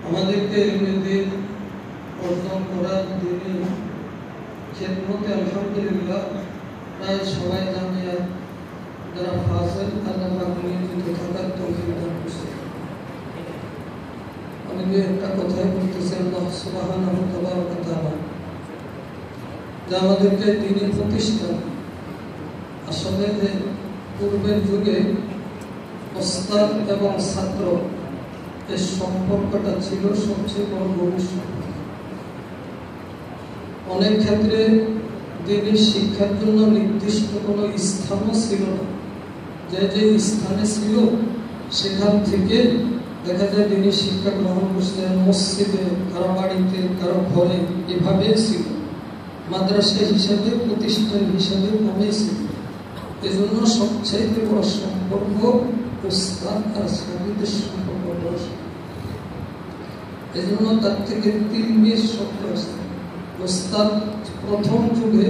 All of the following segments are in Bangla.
আমাদেরকে এমনিদিন অর্জন করার দিনে খেদমতে আলহামদুলিল্লাহ প্রায় সবাই জামিয়ার যারা ফাজেল আল্লাহ পাক নিয়োজিত থাকার তৌফিক দান করছে। আমি যে একটা কথাই বলতেছি, আল্লাহ সুবহানাহু ওয়া তাআলা যে আমাদেরকে দ্বীনের প্রতিষ্ঠান, আসলে যে পূর্বের যুগে ওস্তাদ এবং ছাত্র এর সম্পর্কটা ছিল সবচেয়ে বড় গভীর সম্পর্ক। অনেক ক্ষেত্রে দ্বীনের শিক্ষার জন্য নির্দিষ্ট কোনো স্থানও ছিল না, যে যে স্থানে ছিল সেখান থেকে দেখা যায় দ্বীনের শিক্ষা গ্রহণ করছেন মসজিদে, কারো বাড়িতে, কারো ঘরে, এভাবে ছিল। মাদ্রাসা হিসাবে, প্রতিষ্ঠান হিসাবে কমই ছিল। এজন্য সবচাইতে বড় সম্পর্ক উস্তাদ আর ছাত্রদের সম্পর্ক। এজন্য তার থেকে ৩ শব্দ আসছে। উস্তাদ প্রথম যুগে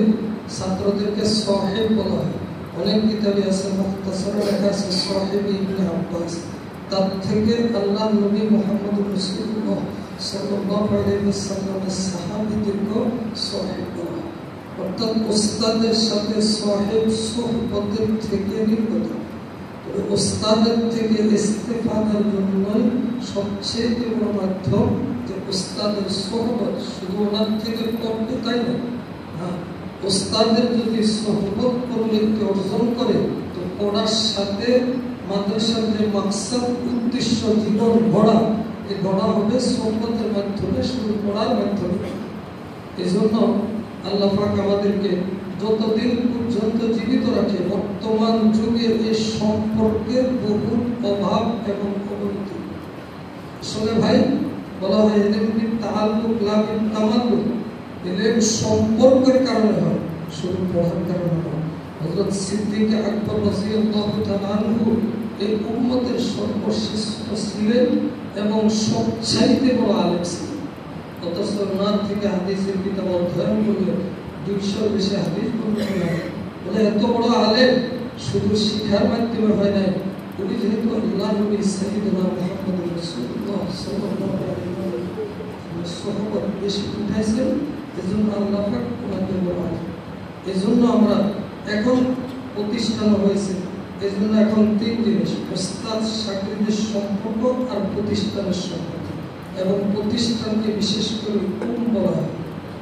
ছাত্রদেরকে সাহেব বলা হয়। অনেক কিতাবে আছে, মুখতাসারে লেখা আছে সাহেব ইবনে আব্বাস। তার থেকে আল্লাহ নবী মুহাম্মদ রাসূলুল্লাহ সাল্লাল্লাহু আলাইহি ওয়াসাল্লামের সাহাবীদেরকে সাহেব বলা হয়। অর্থাৎ উস্তাদের সাথে সাহেব সুহবতের থেকে নির্গত। উস্তাদের থেকে ইস্তেফাদার জন্যই সবচেয়ে বড় মাধ্যম যে উস্তাদের সোহবত। শুধু ওনার থেকে পড়বে তাই না, উস্তাদের যদি সোহবত পরিণতি অর্জন করে তো পড়ার সাথে মাদ্রাসার যে মাকসাদ, উদ্দেশ্য, জীবন গড়া, এই গড়া হবে সোহবতের মাধ্যমে, শুধু পড়ার মাধ্যমে। এই জন্য আল্লাহ পাক আমাদেরকে যতদিন পর্যন্ত জীবিত রাখে, বর্তমান যুগে এই সম্পর্কের বহু অভাব এবং অবনতি। আসলে ভাই বলা হয় এলেম তাআল্লুক লা বিল তামাল্লুক, এলেম সম্পর্কের কারণে হয়, শুধু পড়ার কারণে হয়। হযরত সিদ্দিক আকবর রাদিয়াল্লাহু তাআলা আনহু এই উম্মতের সর্বশ্রেষ্ঠ ছিলেন এবং সবচাইতে বড় আলেম ছিলেন। অথচ ওনার থেকে হাদিসের কিতাব অধ্যয়ন করলে 200 বেশি হাদিস বলে এত বড় আলেম শুধু শিক্ষার মাধ্যমে হয় নাই। উনি যেহেতু আল্লাহ নবী সাইয়্যিদুনা মুহাম্মদ রাসূলুল্লাহ সাল্লাল্লাহু আলাইহি ওয়াসাল্লামের সোহবত বেশি উঠাইছেন, এজন্য আল্লাহ পাক ওনাকে বড় আলেম। এজন্য আমরা এখন প্রতিষ্ঠান হয়েছে, এজন্য এখন 3 জিনিস: উস্তাদ ছাত্রদের সম্পর্ক আর প্রতিষ্ঠানের সম্পর্ক। এবং প্রতিষ্ঠানকে বিশেষ করে বলা হয়।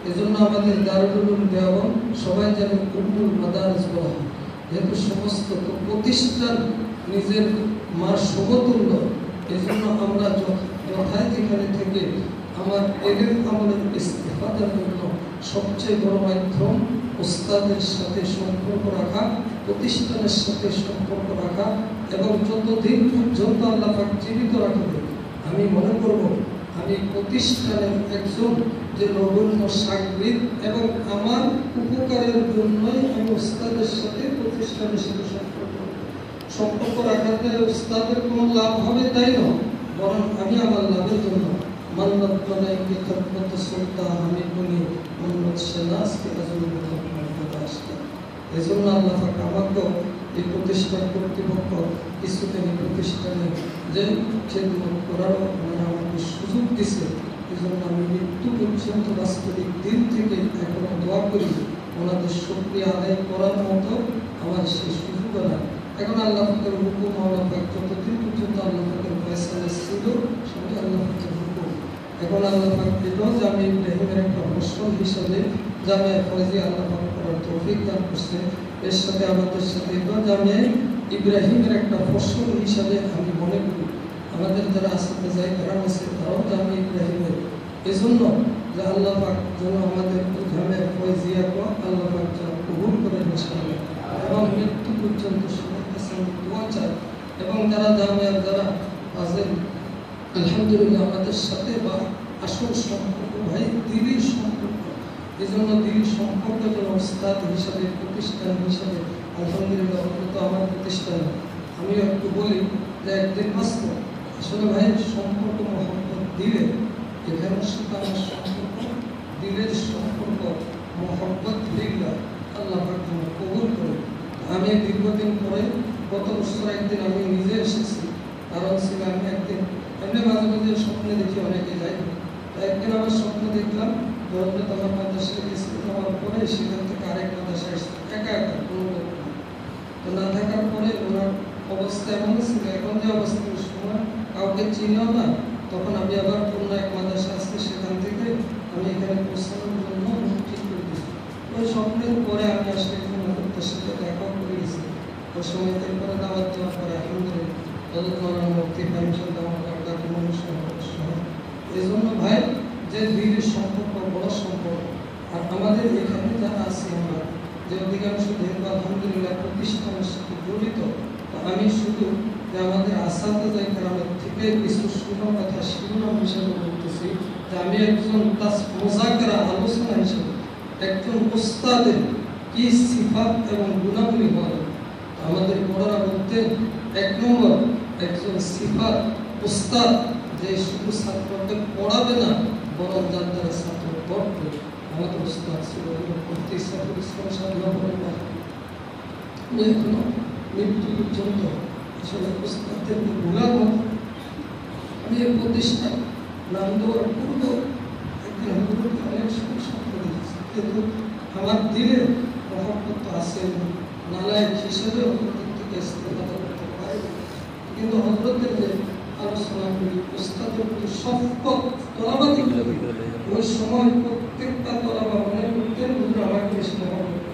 এজন্য আমাদের দারুল উলুম দেওবন্দ সবাই জানে উম্মুল মাদারিস বলা হয়। যেহেতু সমস্ত প্রতিষ্ঠান নিজের মার সমতুল্য, এজন্য আমরা যথায় যেখানে থেকে আমার এলেম আমলের ইস্তেফাদার জন্য সবচেয়ে বড় মাধ্যম উস্তাদের সাথে সম্পর্ক রাখা, প্রতিষ্ঠানের সাথে সম্পর্ক রাখা। এবং যতদিন পর্যন্ত আল্লাহ পাক জীবিত রাখবে, আমি মনে করব আমি প্রতিষ্ঠানের একজন যে নগণ্য সাগরিদ, এবং আমার উপকারের জন্যই আমি উস্তাদের সাথে, প্রতিষ্ঠানের সাথে সম্পর্ক রাখাতে উস্তাদের কোনো লাভ হবে তাই নয়, বরং আমি আমার লাভের জন্য মান্নাত বানাইকে খদমত সুলতা আমি বলি মান্নাত শেনাসকে আজমত খদমত আসতে। এজন্য আল্লাহ পাক আমাকেও এই প্রতিষ্ঠান কর্তৃপক্ষ কিছুদিন প্রতিষ্ঠানে যে খেদমত করার আমাকে সুযোগ দিছে। এই জন্য আমি মৃত্যু পর্যন্ত বাস্তবিক দিন থেকে এখনো দোয়া করি ওনাদের শুকরিয়া আদায় করার মতো আমার সেই সুযোগ না। এখন আল্লাহ পাকের হুকুম, আল্লাহ পাক যতদিন পর্যন্ত আল্লাহ পাকের ফয়সালা ছিল সেটা আল্লাহ পাকের হুকুম। এখন আল্লাহ পাক এটাও জামিয়া ইব্রাহিমের একটা ফসল হিসাবে জামিয়া ফয়জিয়া আল্লাহ পাক করার তৌফিক দান করছে। এর সাথে আমাদের সাথে এটাও জামিয়া ইব্রাহিমের একটা ফসল হিসাবে আমি মনে করি। আমাদের যারা আসতে যায় তারা আছে, তারাও জামিয়া ইব্রাহিমের। এজন্য যে আল্লাহ পাক যেন আমাদের জামিয়া ফয়জিয়াকে আল্লাহ পাক যেন কবুল করেন ইনশাআল্লাহ, এবং মৃত্যু পর্যন্ত সবার কাছে দোয়া চাই। এবং যারা জামিয়ার যারা আছেন আলহামদুলিল্লাহ আমাদের সাথে বা আসল সম্পর্ক ভাই দিলীর সম্পর্ক। এই জন্য দিলীর সম্পর্ক যেন উস্তাদ হিসাবে, প্রতিষ্ঠান হিসাবে আলহামদুলিল্লাহ অন্তত আমার প্রতিষ্ঠান। আমি একটু বলি যে একদিন আসতো আসলে ভাই সম্পর্ক মহব্বত দিলে, এখানের সাথে আমার সম্পর্ক দিলের সম্পর্ক মহব্বত দিল্লা আল্লাহ পাক কবুল করে। আমি দীর্ঘদিন পরে গত বছর একদিন আমি নিজে এসেছি, কারণ ছিল আমি একদিন এমনি মাঝে মাঝে স্বপ্নে দেখি অনেকে যায় একদিন আমার স্বপ্ন দেখলাম হযরত আমার মাদ্রাসায় গেছি, আমার পরে সেখান থেকে আরেক মাদ্রাসায় একা একা কোনো লোক না। তো না থাকার পরে ওনার অবস্থা এমন ছিল, এখন যে অবস্থা সময় কাউকে চিনিও না, তখন আমি আবার অন্য এক মাদ্রাসা আসছে, সেখান থেকে আমি এখানে পৌঁছানোর জন্য ঠিক করে দিয়েছি। ওই স্বপ্নের পরে আমি আসলে তার সাথে দেখাও করে গেছি। ওই সময় পরে দাওয়াত দেওয়ার পরে আলহামদুলিল্লাহ হযরত মাওলানা মুফতি ফাহিম আমার কাকা মানুষ সহ এই জন্য ভাই যে দিনের সম্পর্ক বড় সম্পর্ক। আর আমাদের এখানে যারা আছি আমরা যে অধিকাংশ যেহেতু আলহামদুলিল্লাহ প্রতিষ্ঠানের সাথে জড়িত, আমি শুধু যে আমাদের আসাদে কেরামের থেকে কিছু শুনো কথা শিরোনাম হিসেবে বলতেছি যে আমি একজন মোজাকেরা আলোচনা হিসেবে একজন ওস্তাদের কি সিফাত এবং গুণাবলী হয় আমাদের বড়রা বলতে, এক নম্বর একজন সিফাত ওস্তাদ যে শুধু ছাত্রকে পড়াবে না বরং যার দ্বারা ছাত্র পড়বে। আমাদের ওস্তাদ ছিল এখনো মৃত্যু পর্যন্ত আসলে ওস্তাদদের ভুলা কথা। আমি এই প্রতিষ্ঠান নাম দেওয়ার পূর্ব একদিন অনেক সমস্যা করে দিয়েছি, কিন্তু আমার দিলে মহব্বত আছে, নালায়ক হিসেবে হজরতের থেকে ইস্তেফাদা করতে পারি, কিন্তু হজরতের যে আলোচনা করি ওস্তাদের প্রতি শফকত তলাবা দিতে ওই সময় প্রত্যেকটা তলাবা মনে করতেন হুজুর আমাকে বেশি মহব্বত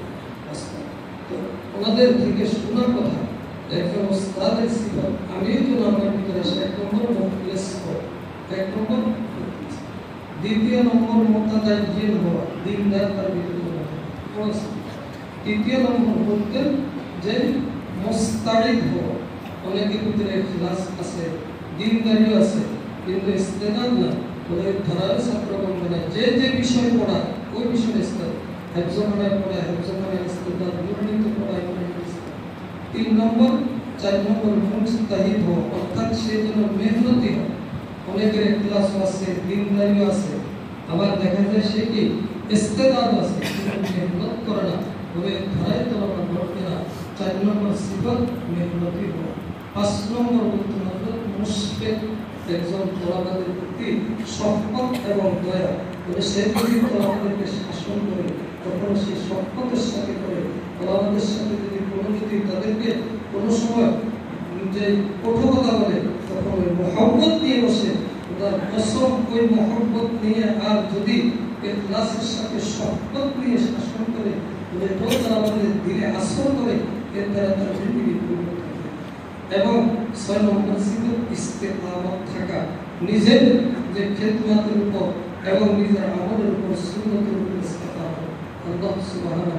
তো ওনাদের থেকে শোনা কথা একজন ওস্তাদের সিফাত আমি তো আমার ভিতরে আসে এক নম্বর মুখলেস হওয়া, এক নম্বর দ্বিতীয় নম্বর মুতাদাজ্জিন হওয়া, দিনদার তার ভিতরে তৃতীয় নম্বর বলতেন যে মুস্তাইদ হওয়া। অনেকের ভিতরে খিলাস আছে, দিনদারিও আছে, কিন্তু ইস্তেদাদ না, ওদের ধরার ছাত্র বলবে না যে যে বিষয় পড়া ওই বিষয়ে ইস্তেদাদ, হেফজখানায় পড়া হেফজখানায় ইস্তেদাদ, নিয়মিত পড়ায় ইস্তেদাদ। 3 নম্বর 4 নম্বর মুস্তাহিদ হওয়া, অর্থাৎ সে যেন মেহনতি হয়। অনেকের খিলাস আছে, দিনদারিও আছে, আবার দেখা যায় সে কি ইস্তেদাদ আছে কিন্তু মেহনত করে না, ওই ধরায় তো আমরা করবে না। 4 নম্বর সিফাত মেহনতি হওয়া। 5 নম্বর বলতে হবে মুশফিক, একজন তলাবাদের প্রতি শফকত এবং দয়া, তবে সে যদি তলাবাদেরকে শাসন করে তখন সে শফকতের সাথে করে, তলাবাদের সাথে যদি তাদেরকে কোনো সময় যে কঠোরতা বলে তখন ওই মহব্বত নিয়ে বসে, তার কসম ওই মহব্বত নিয়ে, আর যদি ইখলাসের সাথে শফকত নিয়ে শাসন করে তলাবাদের দিলে আসর করে, এর দ্বারা তার জিন্দেগি পরিবর্তন হয়। এবং 6 নম্বর ছিল ইস্তেকামত থাকা, নিজের যে খেদমতের উপর এবং নিজের আমলের উপর সুন্নতের উপর ইস্তেকামত। আল্লাহ সুবহানাহু